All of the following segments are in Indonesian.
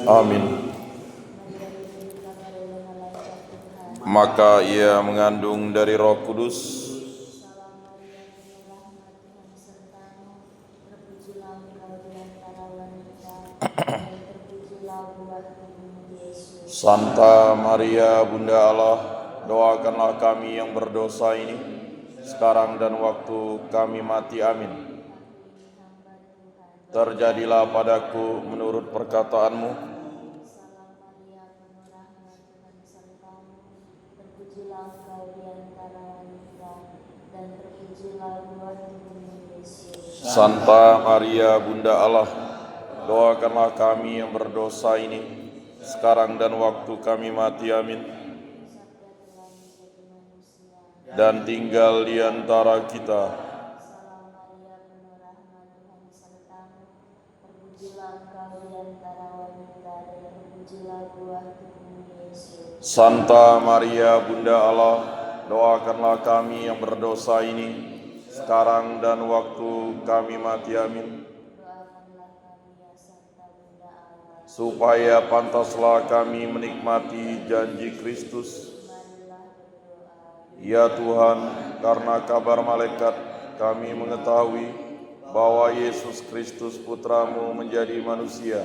Amin. Maka ia mengandung dari Roh Kudus. Santa Maria Bunda Allah, doakanlah kami yang berdosa ini, sekarang dan waktu kami mati. Amin. Terjadilah padaku menurut perkataanmu. Santa Maria Bunda Allah, doakanlah kami yang berdosa ini, sekarang dan waktu kami mati. Amin. Dan tinggal di antara kita. Santa Maria Bunda Allah, doakanlah kami yang berdosa ini, sekarang dan waktu kami mati. Amin. Supaya pantaslah kami menikmati janji Kristus. Ya Tuhan, karena kabar malaikat kami mengetahui bahwa Yesus Kristus Putra-Mu menjadi manusia.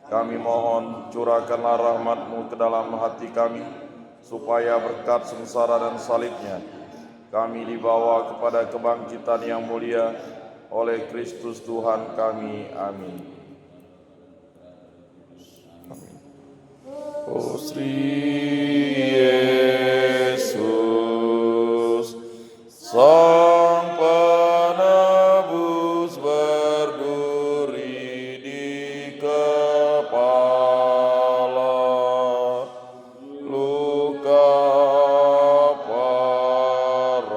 Kami mohon curahkanlah rahmat-Mu ke dalam hati kami, supaya berkat sengsara dan salib-Nya kami dibawa kepada kebangkitan yang mulia oleh Kristus Tuhan kami. Amin. O Sri Yesus, Sang Penebus berduri di kepala, luka parah,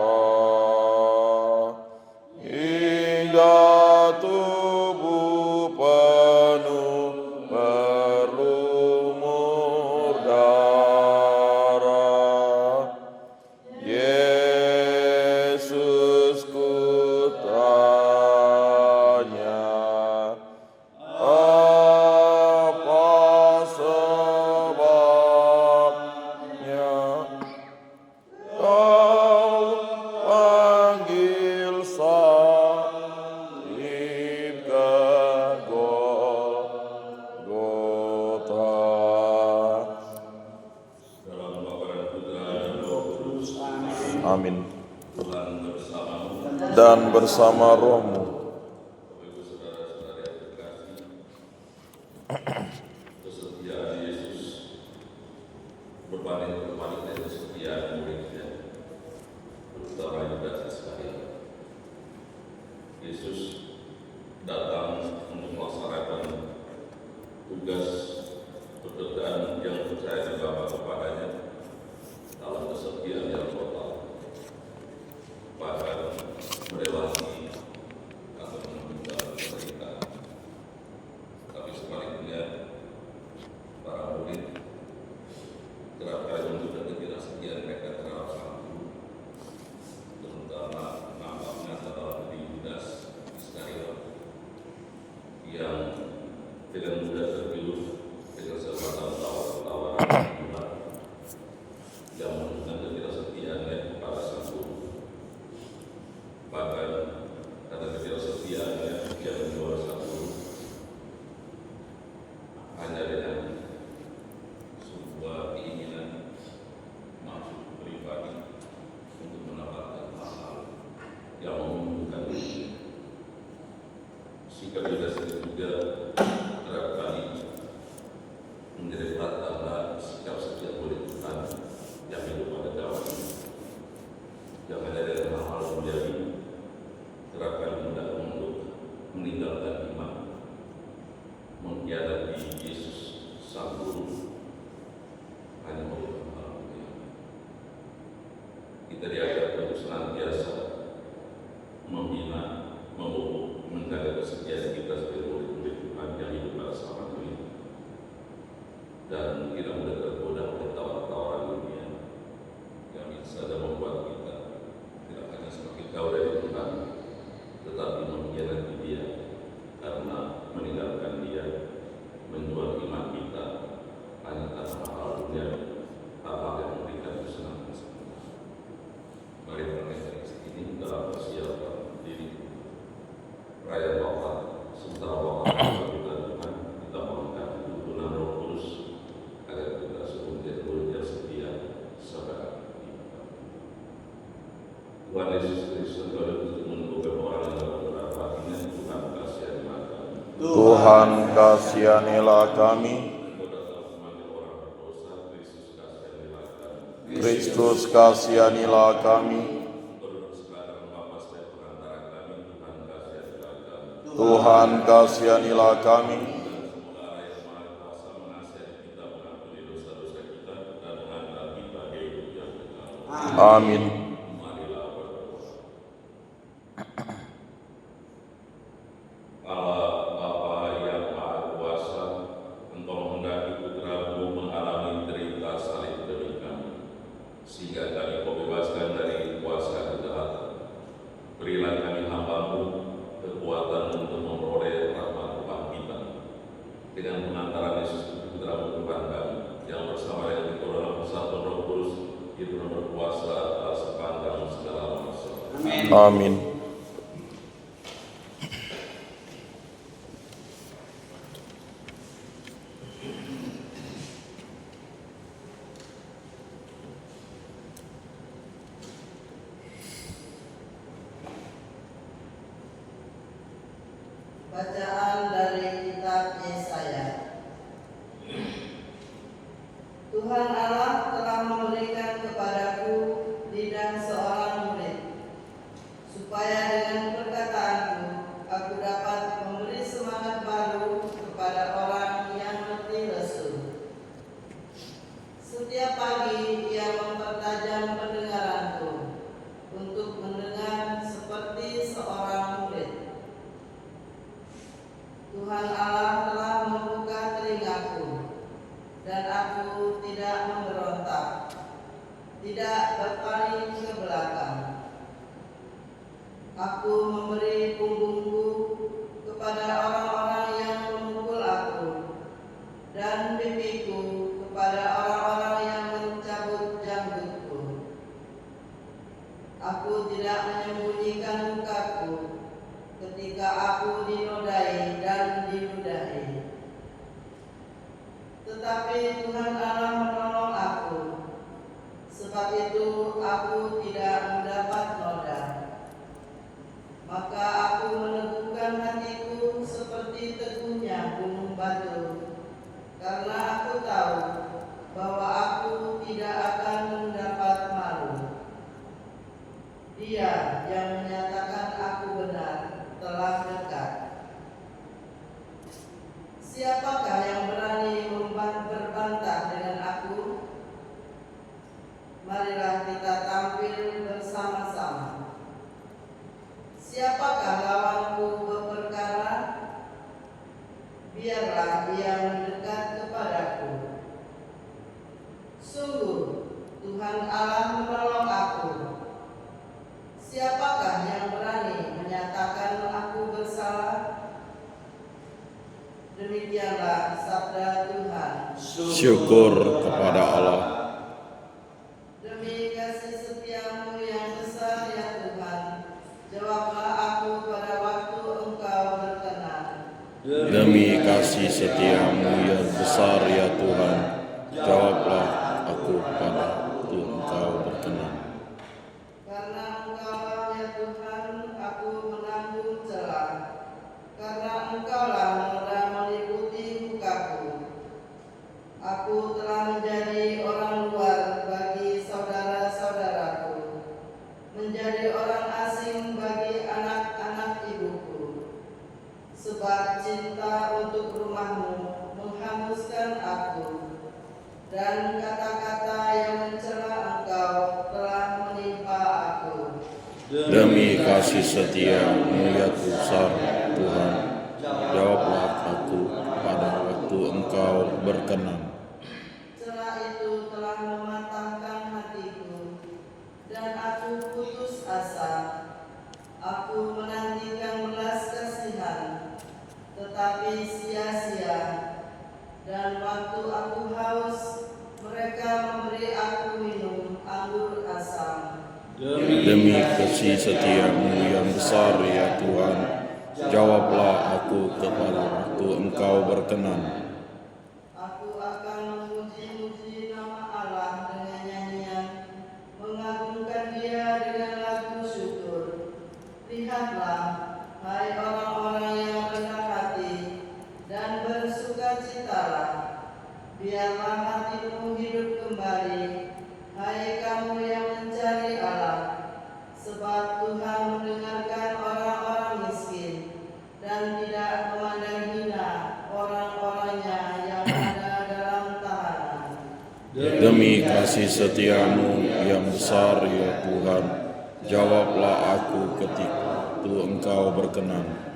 hingga tubuh penuh berlumur darah. Yesus ku tanya, apa sebabnya kau panggil salib ke Golgota? Amin. Dan bersama rohmu. Kesetiaan Yesus berbanding terbalik dari kesetiaan muridnya, terutama Yudas Iskariot. Yesus datang untuk melaksanakan tugas pekerjaan yang percaya di Bapa kepadanya dalam kesetiaan yang total, bahkan merelakan atau menunda penderitaan. Tapi sebaliknya, para murid kerap kali menunda ketidaksetiaan mereka terhadap Sang Guru, terutama nampaknya terhadap diri Yudas Iskariot yang dengan mudah terpilu dengan semacam tawaran yang menunjukkan ketidaksetiaannya kepada Sang Guru. Bahkan karena ketidaksetiaannya dia menjual Sang Guru hanya dengan sebuah keinginan maksud pribadi untuk mendapatkan hal yang menguntungkan diri. Sikap Yudas itu juga kerap kali menjadi tanda sikap dan tidak mudah tergoda oleh tawaran-tawaran dunia yang bisa dan membuat kita tidak hanya semakin jauh dari Tuhan, tetapi mengkhianati Dia karena meninggalkan Dia, menjual iman kita hanya karena hal dunia, hal-hal yang memberikan kesenangan sementara. Mari perhatikan ini dalam persiapan diri perayaan wafat, sementara wafat kita Tuhan, kita mohonkan tuntunan Roh Kudus agar kita semuanya murid yang setia saudara kita. Tuhan Yesus Kristus, kalau itu menunggu orang yang beberapa ini, Tuhan kasihanilah kami. Tuhan kasihanilah kami. Kristus kasihanilah kami. Tuhan kasihanilah kami. Amin. Allah Bapa yang Maha Kuasa, Engkau menghendaki putra-Mu mengalami derita salib demi kami, sehingga kami Kau bebaskan dari kuasa kejahatan. Berilah kami hamba-Mu kekuatan untuk memperoleh rahmat Tuhan kita, dengan pengantaran Yesus putra-Mu Tuhan kami, yang bersama dengan Engkau dalam persatuan Roh Kudus, hidup dan berkuasa atas sepanjang segala masa. Amin. Bacaan dari kitab Yesaya. Tuhan Allah telah memberikan kepadaku lidah seorang murid, supaya dengan perkataanku aku dapat memberi semangat baru kepada orang yang letih lesu. Setiap pagi ia mempertajam pendengaranku untuk mendengar seperti seorang murid. Tuhan Allah telah membuka telingaku, dan aku tidak memberontak, tidak berpaling ke belakang. Aku memberi punggungku kepada orang-orang yang memukul aku, dan pipiku kepada orang-orang yang mencabut janggutku. Aku tidak menyembunyikan mukaku ketika aku dinodai dan diludahi. Tetapi Tuhan Allah menolong aku, sebab itu aku tidak mendapat noda. Maka aku meneguhkan hatiku seperti teguhnya gunung batu, karena aku tahu bahwa aku tidak akan mendapat malu. Dia yang menyatakan aku benar telah dekat. Siapakah yang berani berbantah dengan aku? Marilah kita tampil bersama-sama. Siapakah lawanku berperkara? Biarlah ia mendekat kepadaku. Sungguh Tuhan Allah menolong aku. Siapakah yang berani menyatakan aku bersalah? Demikianlah sabda Tuhan. Syukur kepada Allah. Demi kasih setiamu yang besar ya Tuhan, jawablah aku pada waktu Engkau berkenan. Demi kasih setiamu yang besar ya Tuhan, jawablah aku pada waktu Engkau berkenan. Karena Engkaulah ya Tuhan, aku menanggung celah. Karena Engkaulah noda meliputi mukaku. Aku telah menjadi orang luar bagi saudara-saudaraku, menjadi orang asing bagi anak-anak ibuku. Sebab cinta untuk rumahmu menghanguskan aku, dan kata-kata yang mencela Engkau telah menimpa aku. Demi kasih setiamu ya besar Tuhan, jawablah aku pada waktu Engkau berkenan. aku haus, mereka memberi aku minum anggur asam. Demi kasih setiamu yang besar ya Tuhan, jawablah aku kepada waktu Engkau berkenan. Aku akan memuji-muji nama Allah dengan nyanyian, mengagungkan Dia dengan lagu syukur. Lihatlah, hai orang-orang yang rendah hati, dan bersukacitalah. Biarlah hatimu hidup kembali, hai kamu yang mencari Allah. Sebab Tuhan mendengarkan orang-orang miskin, dan tidak memandang hina orang-orangnya yang ada dalam tahanan. Demi kasih setiamu yang besar ya Tuhan, jawablah aku ketika waktu Engkau berkenan.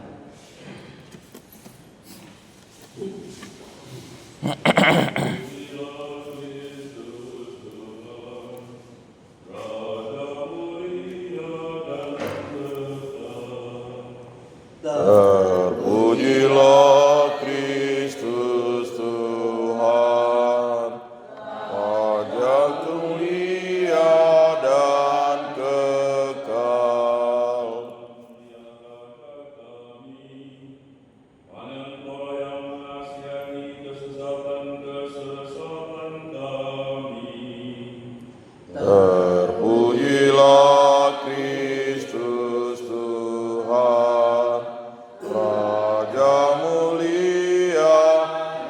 Terpujilah Kristus Tuhan, pajak mulia dan kekal. Terpujilah Kristus Tuhan, Raja mulia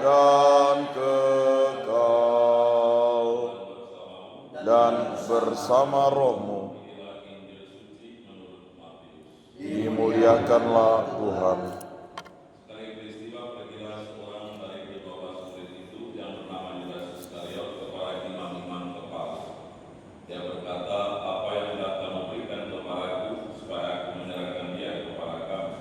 dan kekal, dan bersama rohmu dimuliakanlah Tuhan. Sekali peristiwa pergilah seorang dari kedua murid itu yang bernama Yudas Iskariot kepada imam-imam kepala. Dia berkata, apa yang hendak kamu berikan kepadaku supaya aku menyerahkan dia kepada kamu?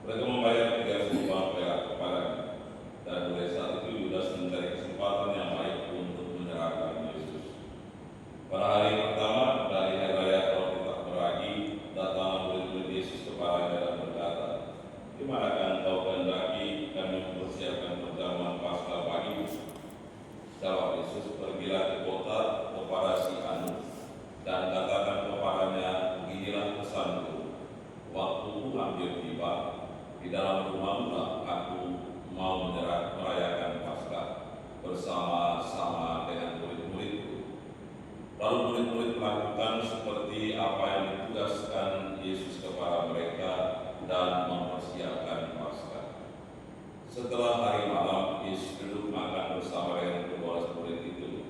Mereka membayar 3 uang perak kepadanya. Dan mulai saat itu Yudas mencari kesempatan yang baik untuk menyerahkan Yesus. Pada hari pertama dari hari raya Roti Tak Beragi, datang murid-murid Yesus kepadanya dan berkata, di manakah engkau kehendaki kami mempersiapkan perjamuan Paskah bagimu? Jawab Yesus, pergilah ke kota kepada si Anu dan katakan kepadanya, beginilah pesanku, waktuku hampir tiba, di dalam rumahmu aku mau merayakan Paskah bersama-sama dengan murid-muridku. Lalu murid-murid melakukan seperti apa yang ditugaskan Yesus kepada mereka dan mempersiapkan Paskah. Setelah hari malam, Yesus duduk makan bersama dengan kedua murid itu.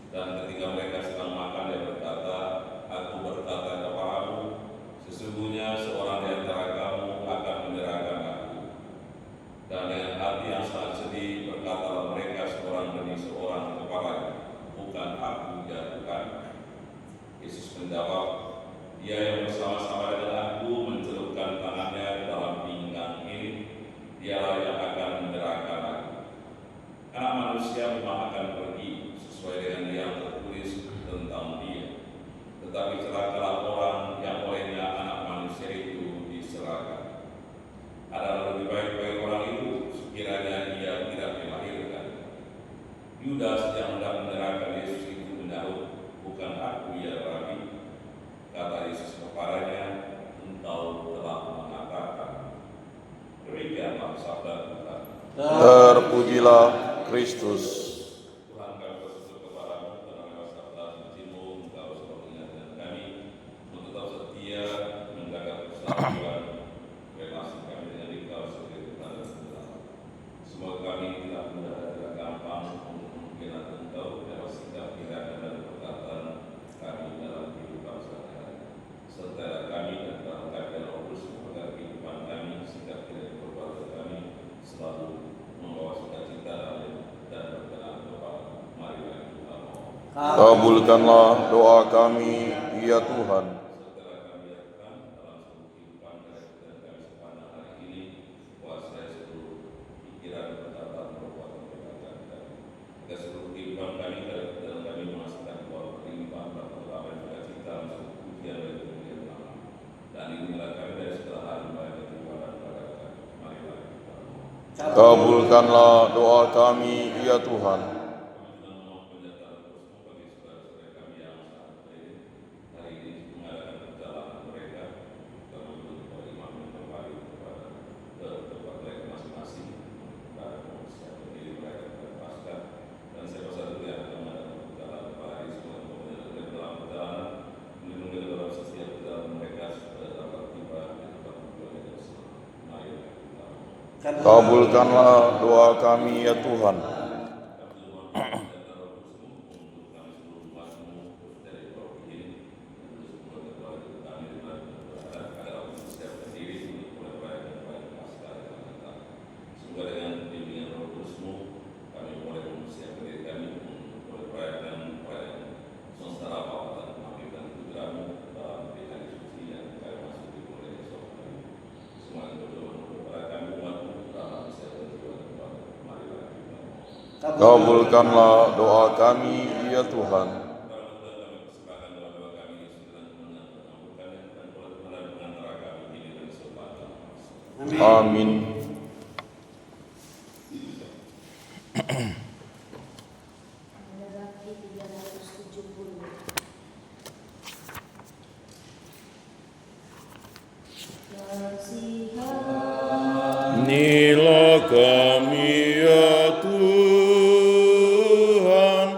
Dan ketika mereka sedang makan, dia berkata, aku berkata kepadamu, sesungguhnya seorang di antara kamu akan menyerahkan aku. Dan dengan hati yang sangat sedih, berkatalah mereka seorang demi seorang kepadanya, bukan aku ya Tuhan. Yesus menjawab, dia yang bersama-sama dengan aku mencelupkan tangannya ke dalam pinggang ini, dialah yang akan menyerahkan aku. Anak manusia memang akan pergi sesuai dengan yang tertulis tentang dia. Tetapi celakalah orang yang olehnya anak manusia itu diserahkan. Adalah lebih baik bagi orang itu sekiranya dia tidak dilahirkan. Yudas yang hendak menyerahkan Yesus itu menyahut, bukan aku ya Rabi. Kata Yesus kepadanya, engkau telah mengatakan. Demikianlah sabda Tuhan. Terpujilah Kristus. Tuhan kami bersyukur kepadamu karena lewat sabda suci-Mu engkau selalu mengingatkan kami untuk tetap setia menjaga persatuan relasi kami dengan Engkau sebagai Tuhan dan Juru. Semoga kami tidak mudah dan tidak gampang untuk menghina Engkau lewat sikap tindakan dan perkataan kami dalam kehidupan sehari-hari. Sertai kami dan dalam kami Roh Kudus agar kehidupan kami, sikap tidak perbuatan kami selalu membawa sukacita dan berkenan kepada-Mu. Mari kita mohon. Kabulkanlah doa kami, ya Tuhan. Setelah kami lakukan dalam seluruh kehidupan dan kami sepanjang hari ini, kuasai seluruh pikiran, perkataan, perbuatan kami. Agar seluruh kehidupan kami dan kami menghasilkan buah berlimpah, berterima dan sukacita, masuk ujian dan kemuliaan nama. Dan lindungilah kami dari segala hal yang baik dan ibadah kepada kami. Mari kita mohon. Kabulkanlah doa kami, ya Tuhan. Kabulkanlah doa kami ya Tuhan. Kabulkanlah doa kami ya Tuhan. Amin. Inilah kami ya Tuhan,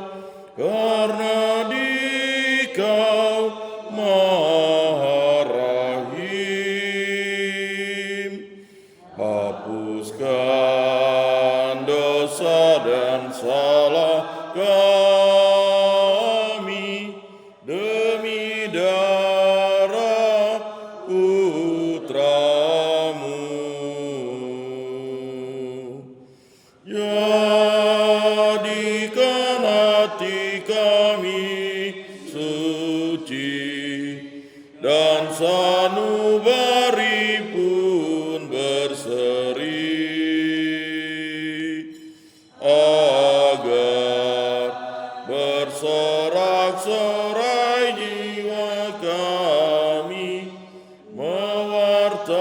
karena Dikau Maha Rahim. Hapuskan dosa dan salah kami demi darah Putramu. Jadikan hati kami suci dan sanubari pun berseri, agar bersorak-sorai jiwa kami mewartakan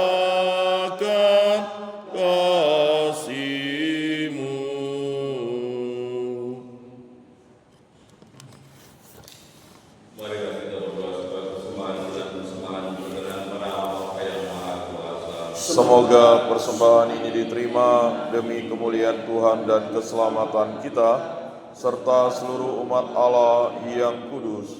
kasih-Mu. Marilah kita berdoa supaya persembahan dan persembahan berkenan pada Allah yang Maha Kuasa. Semoga persembahan ini diterima demi kemuliaan Tuhan dan keselamatan kita, serta seluruh umat Allah yang kudus.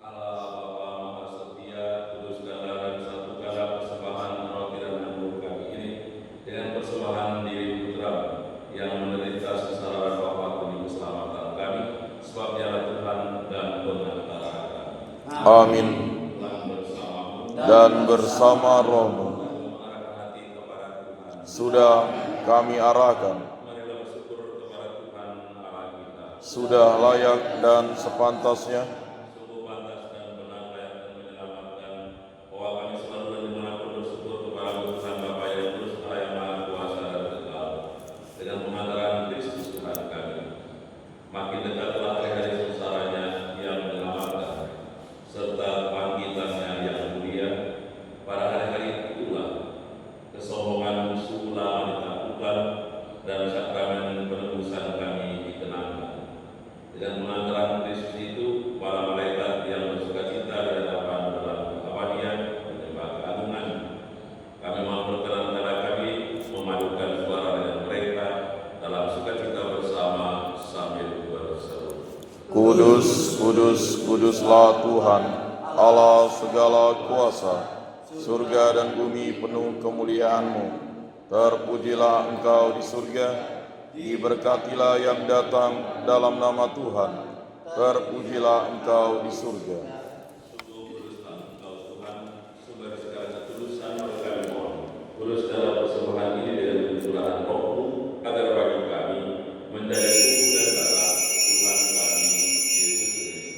Allah Bapa Maha Setia, kuduskanlah dan satukanlah persembahan roti dan anggur kami ini dengan persembahan diri Putra yang menderita sengsara dan wafat demi keselamatan kami, sebab Dialah Tuhan dan pengantara kami. Amin. Tuhan bersamamu Dan bersama rohmu mengarahkan hati kepada Tuhan. sudah kami arahkan, Marilah bersyukur kepada Tuhan Allah kita. sudah layak dan sepantasnya. Sungguh pantas dan benar, layak dan menyelamatkan, bahwa kami selalu dan dimanapun bersyukur kepada Tuhan Bapa yang Kudus, Allah yang Maha Kuasa dan Kekal, dengan pengantaran Kristus Tuhan kami. Makin dekatlah hari-hari sengsaranya yang menyelamatkan, serta bangkitannya yang mulia. Pada hari-hari itulah kesombongan musuh lama ditaklukkan dan sakramen penebusan kami dikenangkan. Dengan pengantaran Kristus itu, para malaikat yang bersukacita di hadapan dalam keabadian menyembah keagungan. Kami mau berkenan pada kami memadukan suara dengan mereka dalam sukacita bersama sambil berseru. Kudus, kudus, kuduslah Tuhan, Allah segala kuasa. Surga dan bumi penuh kemuliaan-Mu. Terpujilah Engkau di surga, diberkatilah yang datang dalam nama Tuhan. Terpujilah Engkau di surga. Sungguh kuduslah Engkau Tuhan, sumber segala ketulusan kami mohon. Kuduskanlah persembahan ini dengan pencurahan Roh-Mu, agar bagi kami menjadi tubuh dan darah Tuhan kami Yesus Kristus.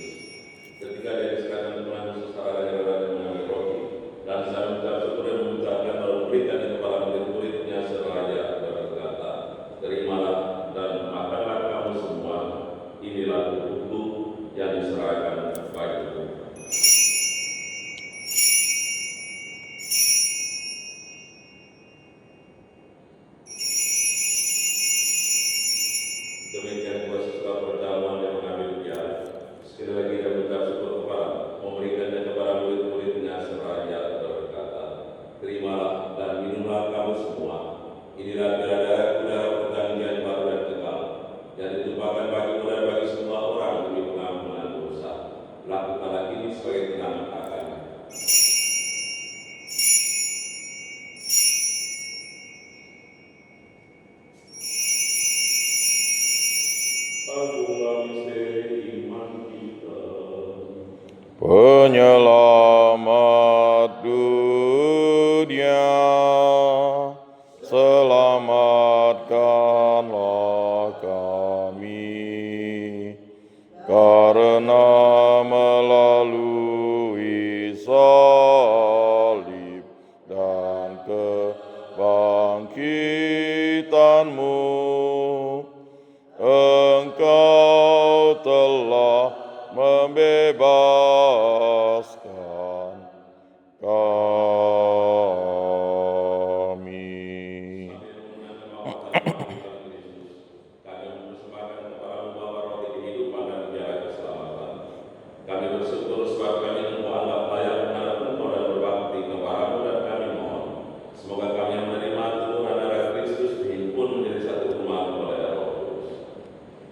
Ketika Dia diserahkan Tuhan Yesus secara rela dan mengambil roti, dan sambil mengucap syukur dan mengucapkan lalu berikan di kepala murid-muridnya seraya berkata, terimalah dan makanlah kamu semua, inilah tubuhku yang diserahkan bagimu. demikian pula sesudah perjamuan yang mengambil piala. Sekali lagi dia mengucap syukur kepada, memberikannya kepada murid-muridnya seraya berkata, terimalah dan minumlah kamu semua. Inilah darah-darahku, darah perjanjian baru dan kekal, yang ditumpahkan bagimu dan bagi semua orang demi pengampunan dosa. Lakukanlah ini sebagai pengingat akannya. Agunglah misteri iman kita. Penyelamat dunia, selamatkanlah kami, karena melalui salib dan kebangkitan-Mu, Engkau telah membebaskan kami. Kami bersyukur sebab kami Engkau anggap layak menghadap Engkau dan berbakti kepadamu, dan kami mohon semoga kami yang menerima tubuh dan darah Kristus dihimpun menjadi satu rumah kepada Roh Kudus.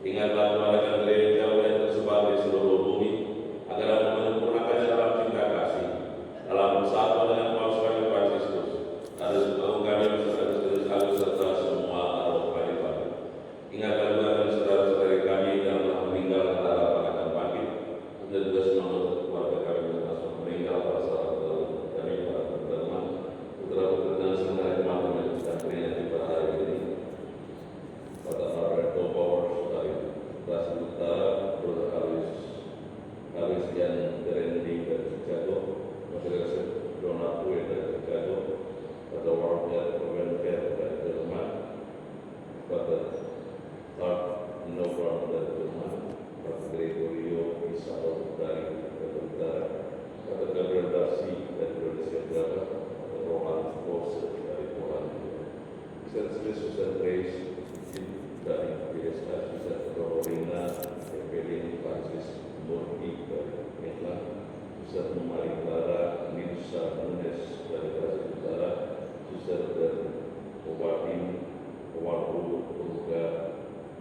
Ingatlah Tuhan akan gereja-Mu yang tersebar di seluruh bumi, agar Engkau menyempurnakannya dalam cinta kasih, dalam bersatu dengan Tuhan sebagai Kristus. Ada sebab kami bersatu serta semua roh khalifah. Ingatlah juga akan saudara-saudari kami yang telah meninggal dan harapan akan bangkit, dan juga semangat keluarga kami yang telah meninggal pada saat kami para teman, putra-putri dan saudara teman-teman yang kita peringati pada hari ini. Pada Alberto Power dari Plaza Utara, Brother Alis Jan Derendi dari Chicago, Madrasah Donat Kue dari Chicago, pada World Health Organization dari Jerman, pada Clark Nova dari Jerman, pada Gregorio Isao dari Utara, pada Gabriel Darcy dari Indonesia Barat, pada Roman Bose dari Polandia. Susan Grace dari PSA, Susan Corina, Evelyn Francis Murti dari Vietnam, Susan Maritara, Nilsa Nunes dari Brazil Utara, Susan dan Owain Owaru Ruga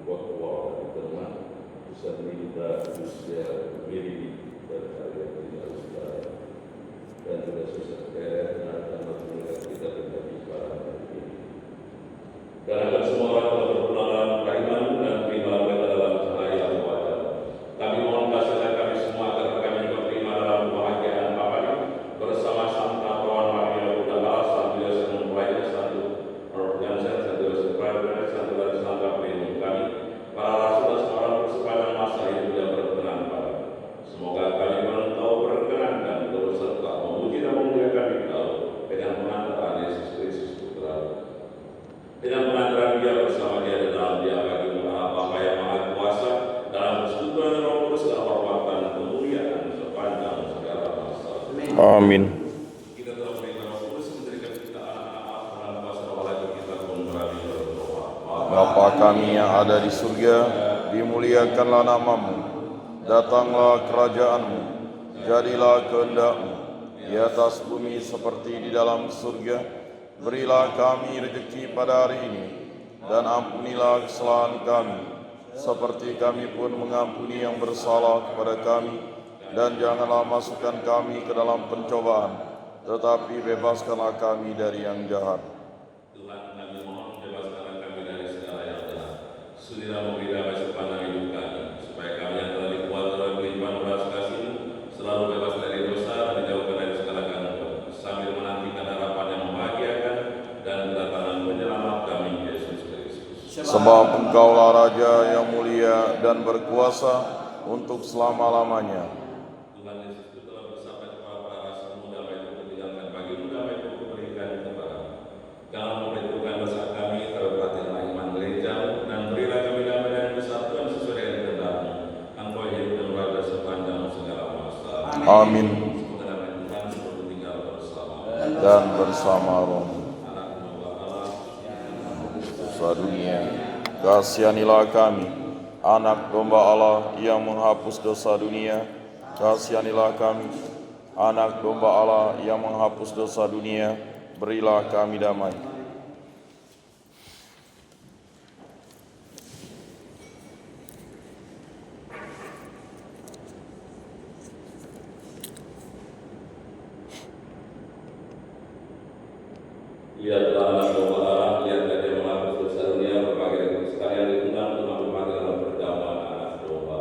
Botwa dari Jerman, Susan Linda Lucia Miri dari Argentina Utara, dan juga Susan Keren dan teman-teman kita menjadi para ini. Dan agar semua orang telah berpulang dalam keimanan dan terimalah mereka dalam cahaya wajah. Kami mohon kasihlah kami semua agar kami juga terima dalam kebahagiaan Bapa bersama Santa Tuan Maria Bunda Allah, Santo Yosef Mempelainya, Santo Rolf Jansen, Santo Yosef Prader, Santo dan Santa pelindung kami, para rasul dan semua orang bersepanjang masa hidup yang berkenan pada. Semoga kami tahu berkenankan terus serta memuji dan memuliakan Engkau dengan pengantaran Yesus Kristus Putra, dengan pengantaran Dia bersama Dia dan dalam Dia bagi Bapa yang Maha Kuasa, dalam persekutuan Roh Kudus dan hormatan dan kemuliaan sepanjang segala masa. Amin. Kita telah menerima Roh Kudus, menjadikan kita anak-anak dalam kuasa Roh lagi kita pun berani berdoa. Bapa kami yang ada di surga, dimuliakanlah nama-Mu, datanglah kerajaan-Mu, jadilah kehendak-Mu di atas bumi seperti di dalam surga. Berilah kami rezeki pada hari ini, dan ampunilah kesalahan kami, seperti kami pun mengampuni yang bersalah kepada kami. Dan janganlah masukkan kami ke dalam pencobaan, tetapi bebaskanlah kami dari yang jahat. Tuhan, kami mohon bebaskanlah kami dari segala yang jahat. Sudilah memberi damai sepanjang hidup kami, supaya kami yang telah dikuat oleh pelimpahan belas kasih-Mu selalu bebas dari dosa dan dijauhkan dari segala gangguan, sambil menantikan harapan yang membahagiakan dan kedatangan penyelamat kami, Yesus Kristus. Sebab Engkaulah Raja yang mulia dan berkuasa untuk selama-lamanya. Tuhan Yesus itu telah bersabda kepada para rasul-Mu, damai itu kutinggalkan bagimu, damai itu kuberikan kepadamu. Jangan memperhitungkan dosa kami, terperhatikanlah iman gereja-Mu, dan berilah kami damai dan kesatuan sesuai dengan kehendak-Mu. Engkau hidup dan berada sepanjang segala masa. Amin. Semoga damai Tuhan selalu tinggal bersama Dan bersama Roh anak Allah, dosa dunia, kasihanilah kami. Anak domba Allah yang menghapus dosa dunia, kasihanilah kami. Anak domba Allah yang menghapus dosa dunia, berilah kami damai. Lihatlah anak domba Allah yang tidak menghapus dosa dunia, berbagai sekalian diundang untuk menikmati dalam perjamuan anak domba.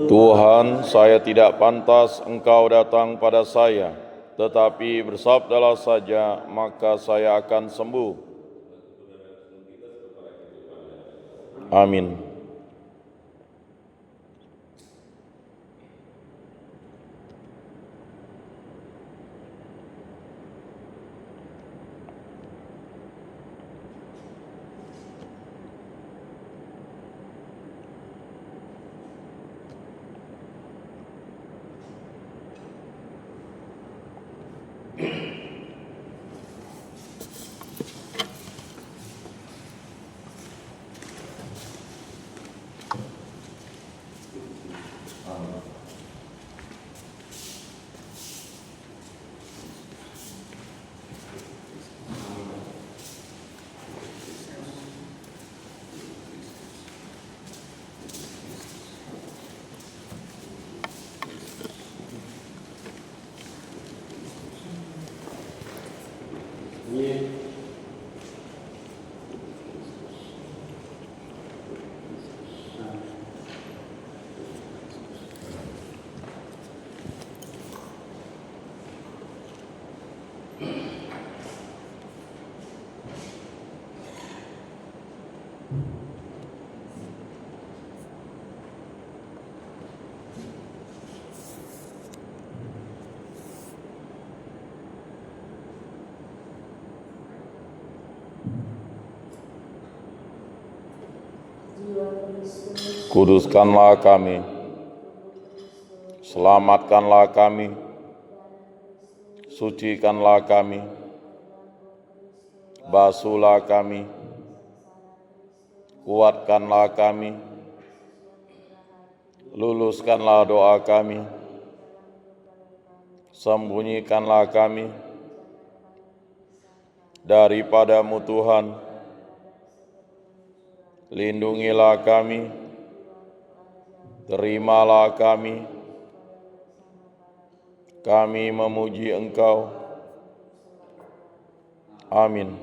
Tuhan, saya tidak pantas Engkau datang pada saya, tetapi bersabdalah saja, maka saya akan sembuh. Amin. Kuduskanlah kami, selamatkanlah kami, sucikanlah kami, basuhlah kami, kuatkanlah kami, luluskanlah doa kami, sembunyikanlah kami daripadamu Tuhan, lindungilah kami, terimalah kami memuji Engkau. Amin.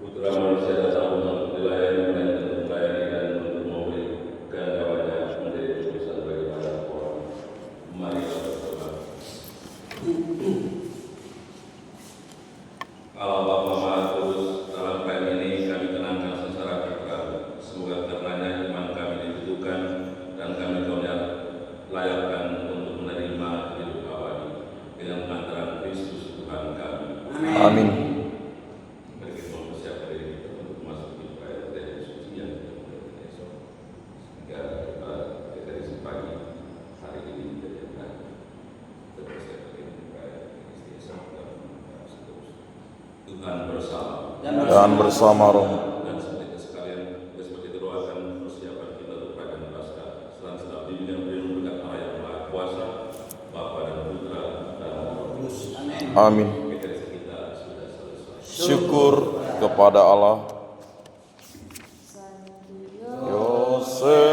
Putra manusia datang untuk dilayani dan untuk melayani dan untuk memberikan nyawanya menjadi tebusan bagi banyak orang. Mari kita berdoa. Allah Bapa Maha Kudus, dalam pagi ini kami tenangkan secara kita. Semoga karenanya iman kami ditujukan dan kami Kau layakkan untuk menerima hidup abadi dengan pengantaran Kristus Tuhan kami. Amin. Mari kita mempersiapkan diri kita untuk memasuki perayaan dari suci yang kita mulai esok. Sehingga kita di pagi hari ini menjadi hari terpersiapkan diri perayaan Kristi esok dan seterusnya. Tuhan bersama Dan bersama roh. dan seperti sekalian, seperti doakan persiapan kita untuk perayaan Paskah. Setelah bimbingan berikan berkat Allah yang Maha Kuasa, Bapa dan Putra dan Roh Kudus. Amin. Kita sudah selesai. Syukur kepada Allah. Yose